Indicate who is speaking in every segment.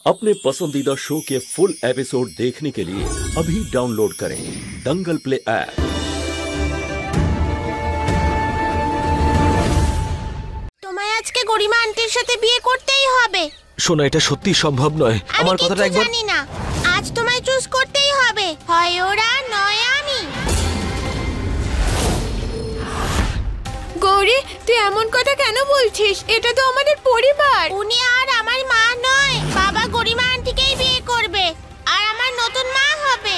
Speaker 1: अपने पसंदीदा शो के फुल एपिसोड देखने के लिए अभी डाउनलोड करें दंगल प्ले ऐप।
Speaker 2: তোমায় আজকে গরিমা আন্টির সাথে বিয়ে করতেই হবে।
Speaker 3: শোনা, এটা সত্যি সম্ভব নয়। আমার কথাটা একবার
Speaker 2: জানি না, আজ তোমায় চুজ করতেই হবে, হয় ওরা নয় আমি।
Speaker 4: গৌরী, তুই এমন কথা কেন বলছিস? এটা তো আমাদের পরিবার।
Speaker 2: উনি আর আমার মা নয়, বাবা গরিমা আন্টিকেই বিয়ে করবে আর আমার নতুন মা হবে।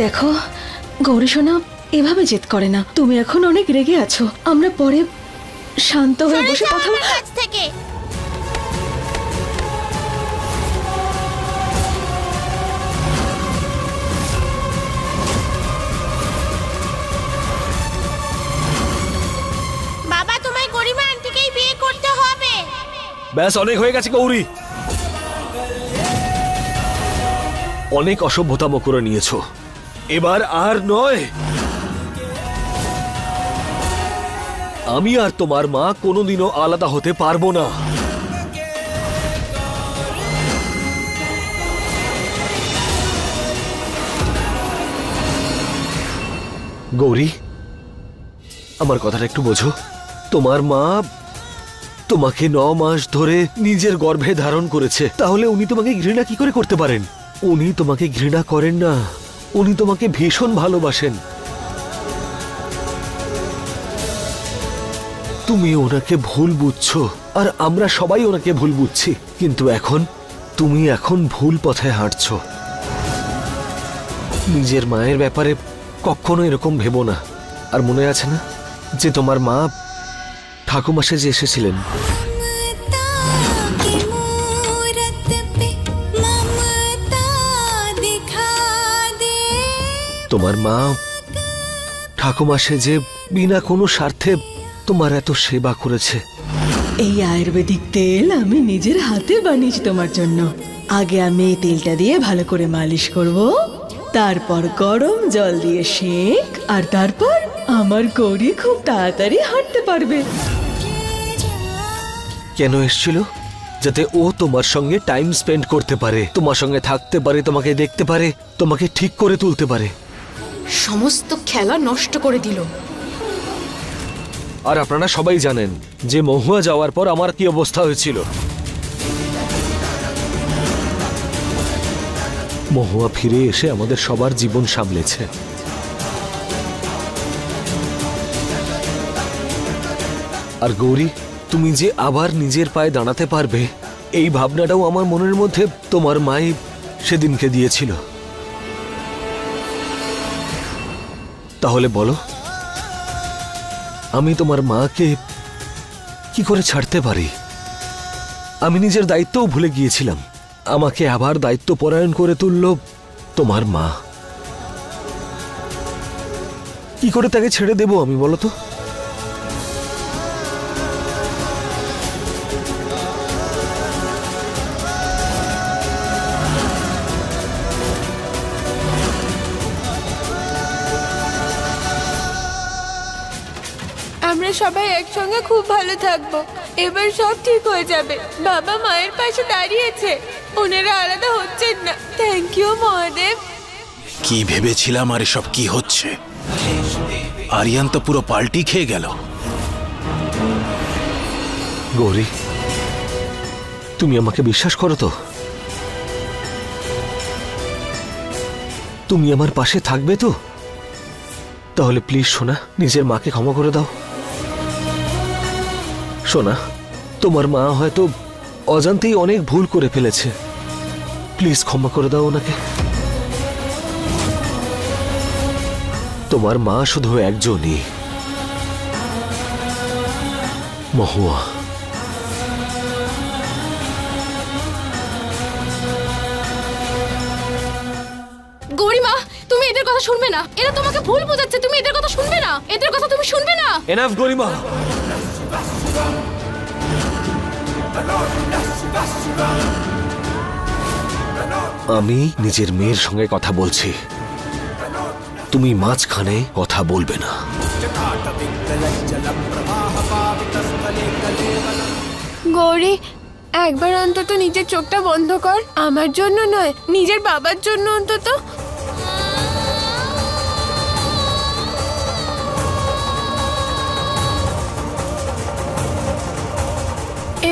Speaker 5: দেখো গৌরী সোনা, এভাবে জেদ করে না। তুমি এখন অনেক রেগে আছো, আমরা পরে শান্ত হয়ে বসে কথা বলবো।
Speaker 2: কাছ থেকে বাবা, তোমায় গরিমা আন্টিকেই বিয়ে করতে হবে।
Speaker 3: ব্যাস, অনেক হয়ে গেছে গৌরী। অনেক অসভ্যতাম করে নিয়েছো, এবার আর নয়। আমি আর তোমার মা কোনোদিনও আলাদা হতে পারবো না। গৌরী, আমার কথাটা একটু বোঝো। তোমার মা তোমাকে 9 মাস ধরে নিজের গর্ভে ধারণ করেছে, তাহলে উনি তোমাকে ঘৃণা কি করে করতে পারেন? উনি তোমাকে ঘৃণা করেন না, উনি তোমাকে ভীষণ ভালোবাসেন। তুমি ওনাকে ভুল বুঝছো আর আমরা সবাই ওনাকে ভুল বুঝছি, কিন্তু তুমি এখন ভুল পথে হাঁটছো। নিজের মায়ের ব্যাপারে কখনো এরকম ভেবো না। আর মনে আছে না যে তোমার মা ঠাকুমা সেজে এসেছিলেন? তোমার মা ঠাকুমা সেজে বিনা কোনো স্বার্থে তোমার এত সেবা করেছে।
Speaker 5: এই আয়ুর্বেদিক তেল আমি নিজের হাতে বানিয়েছি তোমার জন্য। আগে আমি এই তেলটা দিয়ে ভালো করে মালিশ করব, তারপর গরম জল দিয়ে সেঁক, আর তারপর আমার গৌরী খুব তাড়াতাড়ি হাঁটতে পারবে।
Speaker 3: কেন এসেছিল? যাতে ও তোমার সঙ্গে টাইম স্পেন্ড করতে পারে, তোমার সঙ্গে থাকতে পারে, তোমাকে দেখতে পারে, তোমাকে ঠিক করে তুলতে পারে।
Speaker 4: সমস্ত খেলা নষ্ট করে দিল।
Speaker 3: আর আপনারা সবাই জানেন যে মহুয়া যাওয়ার পর আমার কি অবস্থা হয়েছিল। মহুয়া ফিরে এসে আমাদের সবার জীবন সামলেছে। আর গৌরী, তুমি যে আবার নিজের পায়ে দাঁড়াতে পারবে, এই ভাবনাটাও আমার মনের মধ্যে তোমার মাই সেদিনকে দিয়েছিল। তাহলে বলো, আমি তোমার মাকে কি করে ছাড়তে পারি? আমি নিজের দায়িত্বও ভুলে গিয়েছিলাম, আমাকে আবার দায়িত্ব পরায়ণ করে তুলল তোমার মা। কি করে তাকে ছেড়ে দেব আমি, বলো তো?
Speaker 4: আমরা সবাই একসঙ্গে খুব ভালো থাকবো। এবার সব ঠিক হয়ে যাবে। বাবা মায়ের পাশে দাঁড়িয়েছে, ওনারা আলাদা হচ্ছেন না। Thank you Mahadev.
Speaker 6: কি ভেবেছিলাম, আর এসব কি হচ্ছে? আরিয়ান তো পুরো পাল্টি খেয়ে গেল।
Speaker 3: গৌরী, তুমি আমাকে বিশ্বাস করো তো? তুমি আমার পাশে থাকবে তো? তাহলে প্লিজ সোনা, নিজের মাকে ক্ষমা করে দাও। সোনা, তোমার মা হয়তো অজান্তেই অনেক ভুল করে ফেলেছে, প্লিজ ক্ষমা করে দাও ওনাকে। তোমার মা শুধু একজনই, মহুয়া।
Speaker 4: গৌরীমা, তুমি এদের কথা শুনবে না, এরা তোমাকে ভুল বোঝাচ্ছে। তুমি এদের কথা শুনবে না, এদের কথা তুমি শুনবে না।
Speaker 3: এনাফ গরিমা। আমি নিজের মেয়ের সঙ্গে কথা বলছি, তুমি মাঝখানে কথা বলবে না।
Speaker 4: গৌরী, একবার অন্তত নিজের চোখটা বন্ধ কর। আমার জন্য নয়, নিজের বাবার জন্য অন্তত।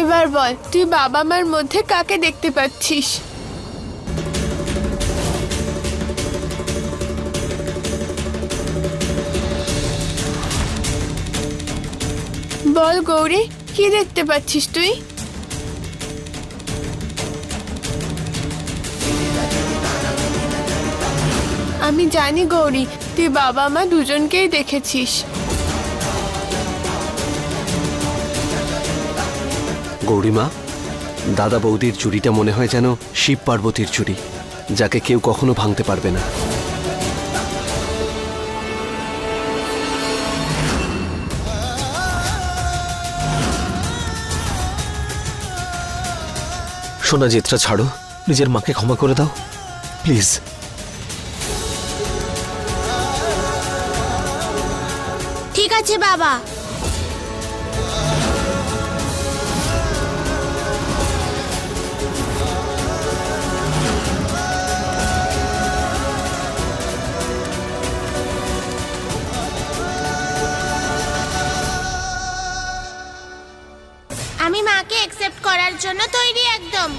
Speaker 4: এবার বল, তুই বাবা মার মধ্যে কাকে দেখতে পাচ্ছিস? বল গৌরী, কি দেখতে পাচ্ছিস তুই? আমি জানি গৌরী, তুই বাবা মা দুজনকেই দেখেছিস।
Speaker 3: গৌরীমা, দাদা বৌদির চুড়িটা মনে হয় যেন শিব পার্বতীর চুড়ি, যাকে কেউ কখনো ভাঙতে পারবে না। সোনা, জেদটা ছাড়ো, নিজের মাকে ক্ষমা করে দাও প্লিজ।
Speaker 2: ঠিক আছে বাবা। আমি মাকে অ্যাকসেপ্ট করার জন্য তৈরি একদম।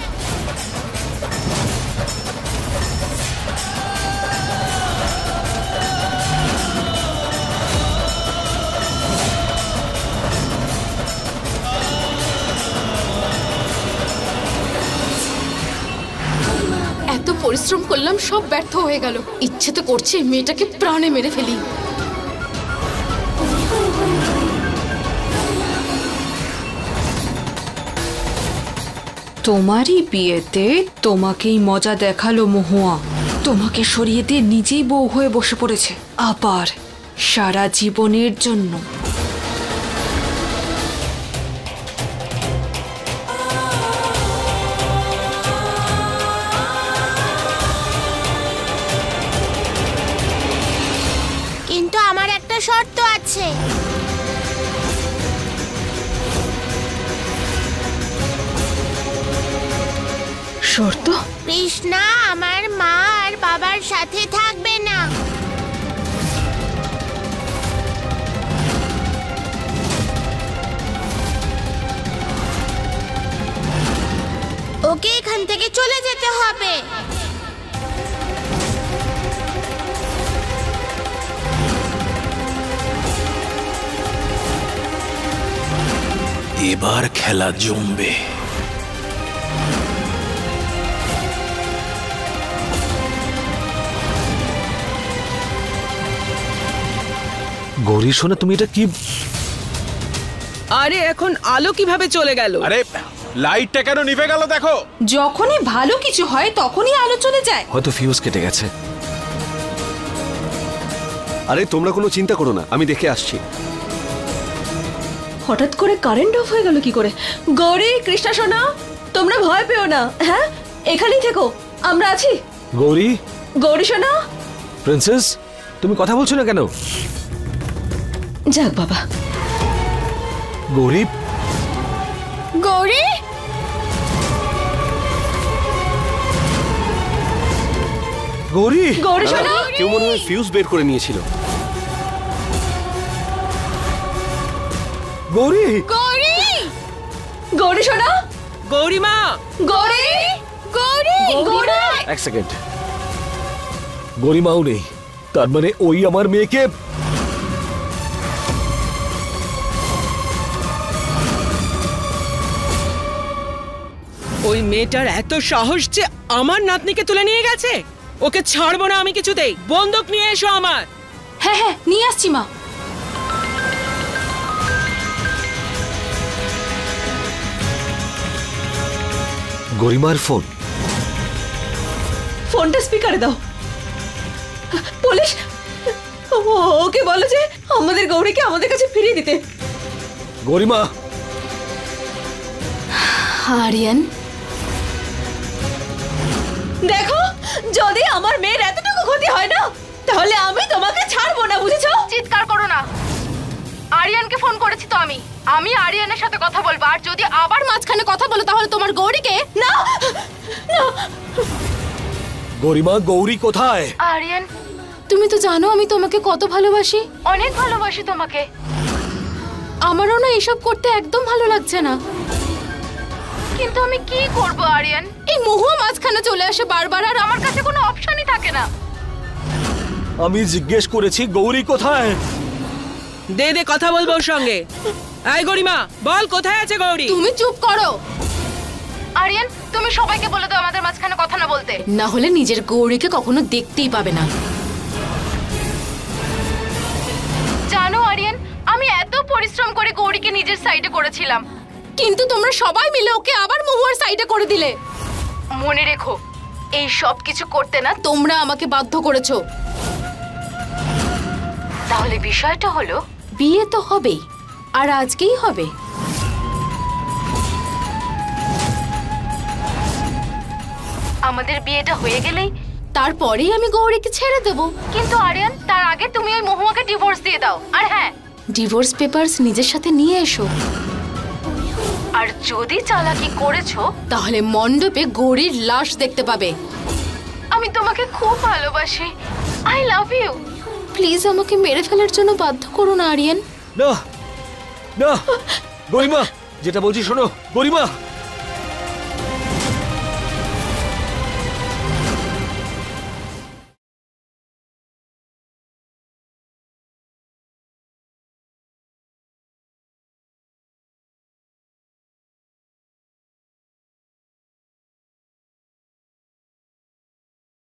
Speaker 7: এত পরিশ্রম করলাম, সব ব্যর্থ হয়ে গেল। ইচ্ছে তো করছে মেয়েটাকে প্রাণে মেরে ফেলি। তোমারই বিয়েতে তোমাকেই মজা দেখালো মহুয়া। তোমাকে সরিয়ে দিয়ে নিজেই বউ হয়ে বসে পড়েছে, আবার সারা জীবনের জন্য।
Speaker 2: কিন্তু আমার একটা শর্ত আছে।
Speaker 5: শর্ত?
Speaker 2: কৃষ্ণা আমার মা আর বাবার সাথে থাকবে না। ওকে এখান থেকে চলে যেতে হবে।
Speaker 6: এবার খেলা জমবে।
Speaker 3: গৌরী সোনা, তুমি এটা কি?
Speaker 8: আরে এখন আলো কিভাবে চলে গেল?
Speaker 6: আরে লাইটটা কেন নিভে গেল দেখো।
Speaker 7: যখনই ভালো কিছু হয় তখনই আলো চলে যায়।
Speaker 3: হয়তো ফিউজ কেটে গেছে। আরে তোমরা কোনো চিন্তা করো না, আমি দেখে আসছি।
Speaker 5: হঠাৎ করে কারেন্ট অফ হয়ে গেল কি করে? গৌরী, কৃষ্ণা সোনা, তোমরা ভয় পেও না। হ্যাঁ, এখানেই থেকো, আমরা আছি।
Speaker 3: গৌরী,
Speaker 5: গৌরী সোনা।
Speaker 3: প্রিন্সেস, তুমি কথা বলছো না কেন?
Speaker 5: যাক বাবা।
Speaker 3: গৌরী,
Speaker 4: গৌরী,
Speaker 3: গৌরী,
Speaker 5: গৌরী সোনা।
Speaker 3: কেউ মনে হয় ফিউজ বের করে নিয়েছিল। গৌরী,
Speaker 4: গৌরী,
Speaker 5: গৌরী সোনা।
Speaker 8: গৌরীমা,
Speaker 5: গৌরী,
Speaker 4: গৌরী,
Speaker 5: গৌরী।
Speaker 3: এক সেকেন্ড। গৌরীমাও নেই, তার মানে ওই আমার মেয়েকে।
Speaker 8: ওই মেয়েটার এত সাহস যে আমার নাতনিকে তুলে নিয়ে গেছে। ওকে ছাড়বো না আমি কিছুতেই। বন্দুক নিয়ে এসো আমার।
Speaker 7: হ্যাঁ হ্যাঁ, নিয়ে আসছি মা।
Speaker 3: গরিমার ফোন।
Speaker 5: ফোনটা স্পিকারে দাও। পুলিশ, ওকে বলো যে আমাদের গৌরীকে আমাদের কাছে ফিরিয়ে দিতে।
Speaker 3: গরিমা।
Speaker 7: আরিয়ান,
Speaker 5: দেখো, যদি আমার মেয়ের এতটুকু ক্ষতি হয় না, তাহলে আমি তোমাকে ছাড়বো না, বুঝেছো?
Speaker 7: চিৎকার করো না। আরিয়ানকে ফোন করেছি তো আমি। আমি আরিয়ানের সাথে কথা বলবো, আর যদি আবার মাঝখানে কথা বলো তাহলে তোমার গৌরীকে না।
Speaker 3: গরিমা, গৌরী কোথায়?
Speaker 7: আরিয়ান, তুমি তো জানো আমি তোমাকে কত ভালোবাসি, অনেক ভালোবাসি তোমাকে। আমারও না এসব করতে একদম ভালো লাগছে না, কিন্তু আমি কি করব আরিয়ান? এই মহুয়া মাঝখানে চলে আসে বারবার, আর আমার কাছে কোনো অপশনই থাকে না।
Speaker 3: আমি জিজ্ঞেস করেছি গৌরী কোথায়।
Speaker 8: দে দে, কথা বলবো ওর সঙ্গে। এই গরিমা, বল কোথায় আছে গৌরী?
Speaker 7: তুমি চুপ করো আরিয়ান, তুমি সবাইকে বলে দাও আমাদের মাঝখানে কথা না বলতে, না হলে নিজের গৌরীকে কখনো দেখতেই পাবে না। জানো আরিয়ান, আমি এত পরিশ্রম করে গৌরীকে নিজের সাইডে করেছিলাম, কিন্তু তোমরা সবাই মিলে ওকে আবার মহুয়ার সাইডে করে দিলে। মনে রেখো, এই সব কিছু করতে না তোমরা আমাকে বাধ্য করেছো। তাহলে বিষয়টা হলো, বিয়ে তো হবেই, আর আজকেই হবে। আমাদের বিয়েটা হয়ে গেলেই তারপরেই আমি গৌরীকে ছেড়ে দেব। কিন্তু আরিয়ান, তার আগে তুমি ওই মহুয়াকে ডিভোর্স দিয়ে দাও। আর হ্যাঁ, ডিভোর্স পেপারস নিজের সাথে নিয়ে এসো। আর যদি চালাকি করেছো তাহলে মণ্ডপে গৌরীর লাশ দেখতে পাবে। আমি তোমাকে খুব ভালোবাসি, আই লাভ ইউ। প্লিজ আমাকে মেরে ফেলার জন্য বাধ্য করো না আরিয়ান।
Speaker 3: না না, গরিমা, যেটা বলছি শোনো। গরিমা,